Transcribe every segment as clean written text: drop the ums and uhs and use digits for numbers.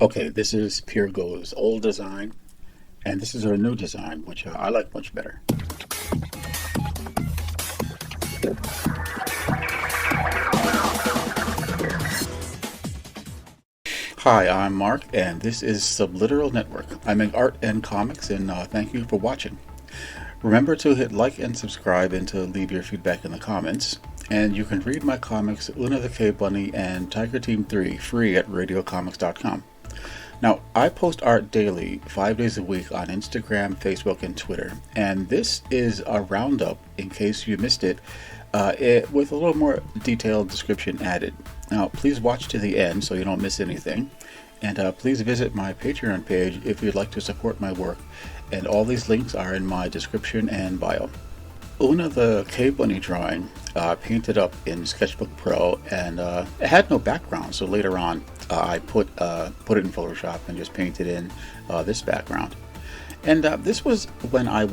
Okay, this is Pirgo's old design, and this is her new design, which I like much better. Hi, I'm Mark, and this is Subliteral Network. I make art and comics, and thank you for watching. Remember to hit like and subscribe and to leave your feedback in the comments. And you can read my comics, Una the Cave Bunny and Tiger Team 3, free at radiocomics.com. Now, I post art daily, 5 days a week on Instagram, Facebook, and Twitter. And this is a roundup, in case you missed it, with a little more detailed description added. Now, please watch to the end so you don't miss anything. And please visit my Patreon page if you'd like to support my work. And all these links are in my description and bio. Una the Cave Bunny drawing painted up in Sketchbook Pro, and it had no background, so later on I put it in Photoshop and just painted in this background. And this was when I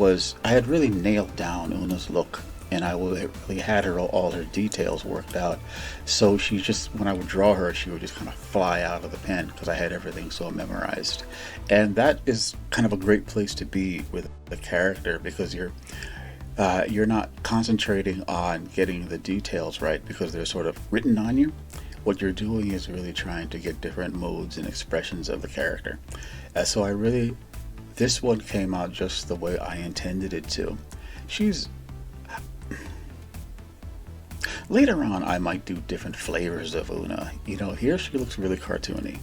had really nailed down Una's look, and I really had all her details worked out. So she just, when I would draw her, she would just kind of fly out of the pen because I had everything so memorized. And that is kind of a great place to be with the character, because you're not concentrating on getting the details right because they're sort of written on you. What you're doing is really trying to get different modes and expressions of the character. So this one came out just the way I intended it to. Later on, I might do different flavors of Una. Here she looks really cartoony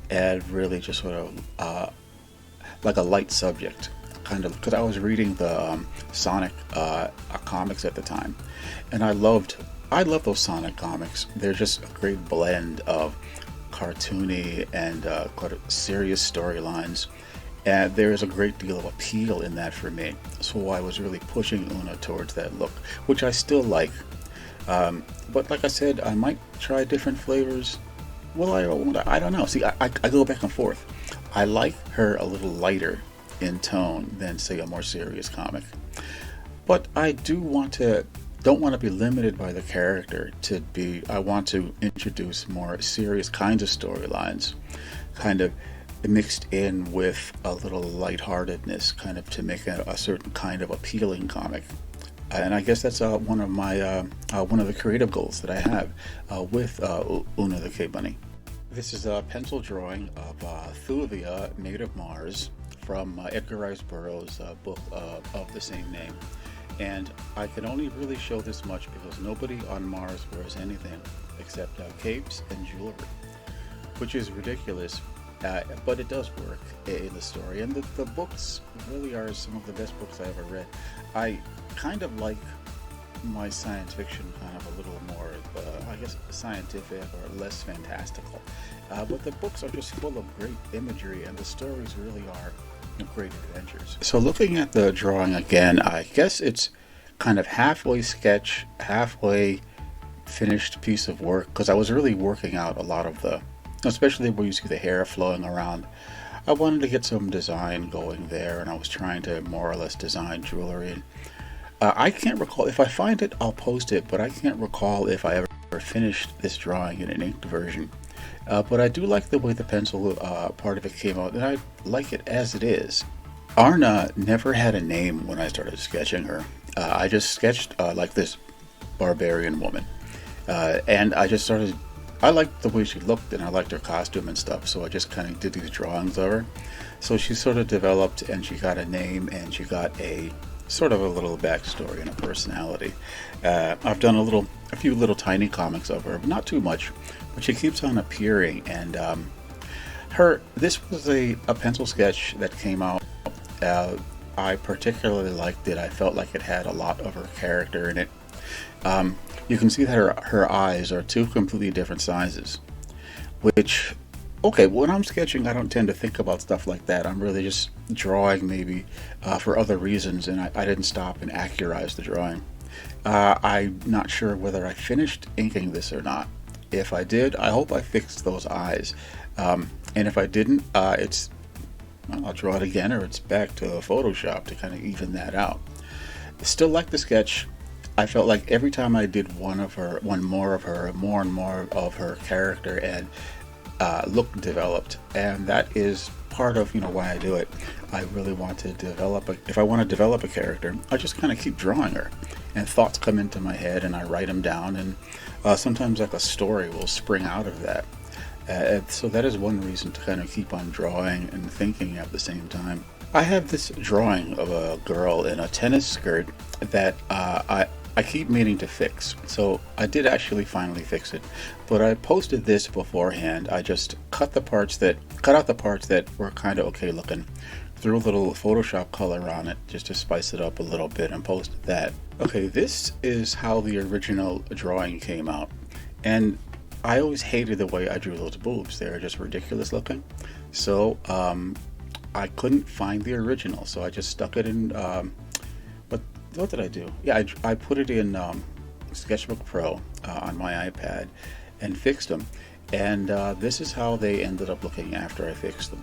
and really just sort of like a light subject. Kind of, because I was reading the Sonic comics at the time, and I love those Sonic comics. They're just a great blend of cartoony and quite serious storylines, and there is a great deal of appeal in that for me. So I was really pushing Una towards that look, which I still like. But like I said, I might try different flavors. Well, I don't know. See, I go back and forth. I like her a little lighter in tone than, say, a more serious comic, but I don't want to be limited by the character I want to introduce more serious kinds of storylines, kind of mixed in with a little lightheartedness, kind of to make a certain kind of appealing comic. And I guess that's one of the creative goals that I have with Una the Cave Bunny. This is a pencil drawing of Thuvia, Maid of Mars, from Edgar Rice Burroughs' book of the same name. And I can only really show this much because nobody on Mars wears anything except capes and jewelry, which is ridiculous, but it does work in the story. And the books really are some of the best books I ever read. I kind of like my science fiction kind of a little more, I guess, scientific or less fantastical. But the books are just full of great imagery, and the stories really are great adventures. So looking at the drawing again, I guess it's kind of halfway sketch, halfway finished piece of work, because I was really working out a lot of especially where you see the hair flowing around. I wanted to get some design going there, and I was trying to more or less design jewelry. I can't recall. If I find it, I'll post it, but I can't recall if I ever finished this drawing in an inked version. But I do like the way the pencil part of it came out, and I like it as it is. Arna never had a name when I started sketching her. I just sketched like this barbarian woman. And I liked the way she looked, and I liked her costume and stuff, so I just kind of did these drawings of her. So she sort of developed, and she got a name, and she got a sort of a little backstory and a personality. I've done a few little tiny comics of her, but not too much. But she keeps on appearing, and this was a pencil sketch that came out. I particularly liked it. I felt like it had a lot of her character in it. You can see that her eyes are two completely different sizes, which, okay, when I'm sketching, I don't tend to think about stuff like that. I'm really just drawing maybe for other reasons, and I didn't stop and accurize the drawing. I'm not sure whether I finished inking this or not. If I did, I hope I fixed those eyes. And if I didn't, I'll draw it again, or it's back to Photoshop to kind of even that out. Still like the sketch. I felt like every time I did more and more of her character, and look developed, and that is part of why I do it. I really want to develop if I want to develop a character, I just kind of keep drawing her, and thoughts come into my head, and I write them down, and sometimes like a story will spring out of that. So that is one reason to kind of keep on drawing and thinking at the same time. I have this drawing of a girl in a tennis skirt that I keep meaning to fix. So I did actually finally fix it, but I posted this beforehand. I just cut out the parts that were kind of okay looking, threw a little Photoshop color on it just to spice it up a little bit, and posted that. Okay, this is how the original drawing came out, and I always hated the way I drew those boobs. They're just ridiculous looking. So I couldn't find the original, so I just stuck it in. What did I do? Yeah, I put it in Sketchbook Pro on my iPad and fixed them. And this is how they ended up looking after I fixed them.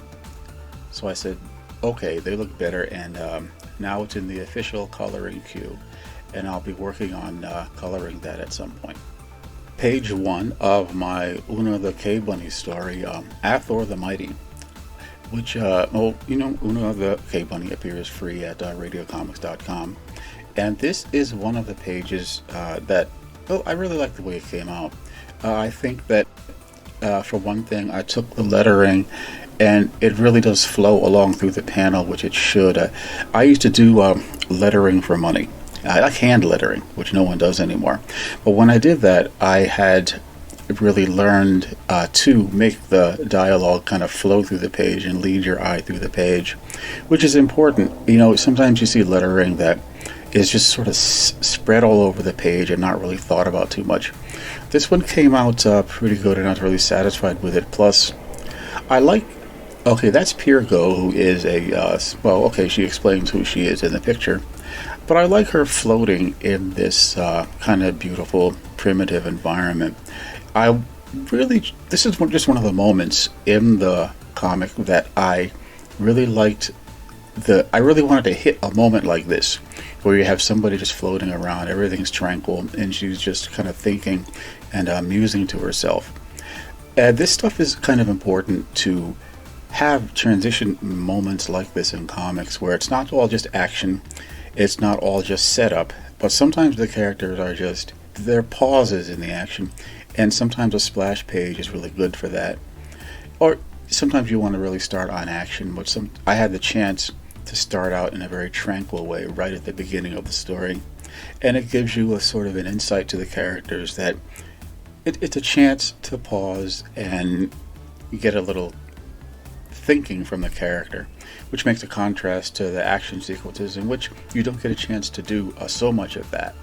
So I said, okay, they look better, and now it's in the official coloring queue, and I'll be working on coloring that at some point. Page 1 of my Una the K-Bunny story, Athor the Mighty, which, Una the K-Bunny appears free at radiocomics.com. And this is one of the pages that, I really like the way it came out. I think that, for one thing, I took the lettering, and it really does flow along through the panel, which it should. I used to do lettering for money. I like hand lettering, which no one does anymore. But when I did that, I had really learned to make the dialogue kind of flow through the page and lead your eye through the page, which is important. Sometimes you see lettering that is just sort of spread all over the page and not really thought about too much. This one came out pretty good, and I was really satisfied with it. Plus, that's Pirgo, who is she explains who she is in the picture. But I like her floating in this kind of beautiful, primitive environment. This is just one of the moments in the comic that I really liked. I really wanted to hit a moment like this, where you have somebody just floating around, everything's tranquil, and she's just kind of thinking and musing to herself. This stuff is kind of important to have transition moments like this in comics, where it's not all just action, it's not all just setup, but sometimes the characters there are pauses in the action, and sometimes a splash page is really good for that. Or sometimes you want to really start on action, but I had the chance to start out in a very tranquil way right at the beginning of the story, and it gives you a sort of an insight to the characters that it's a chance to pause and get a little thinking from the character, which makes a contrast to the action sequences in which you don't get a chance to do so much of that.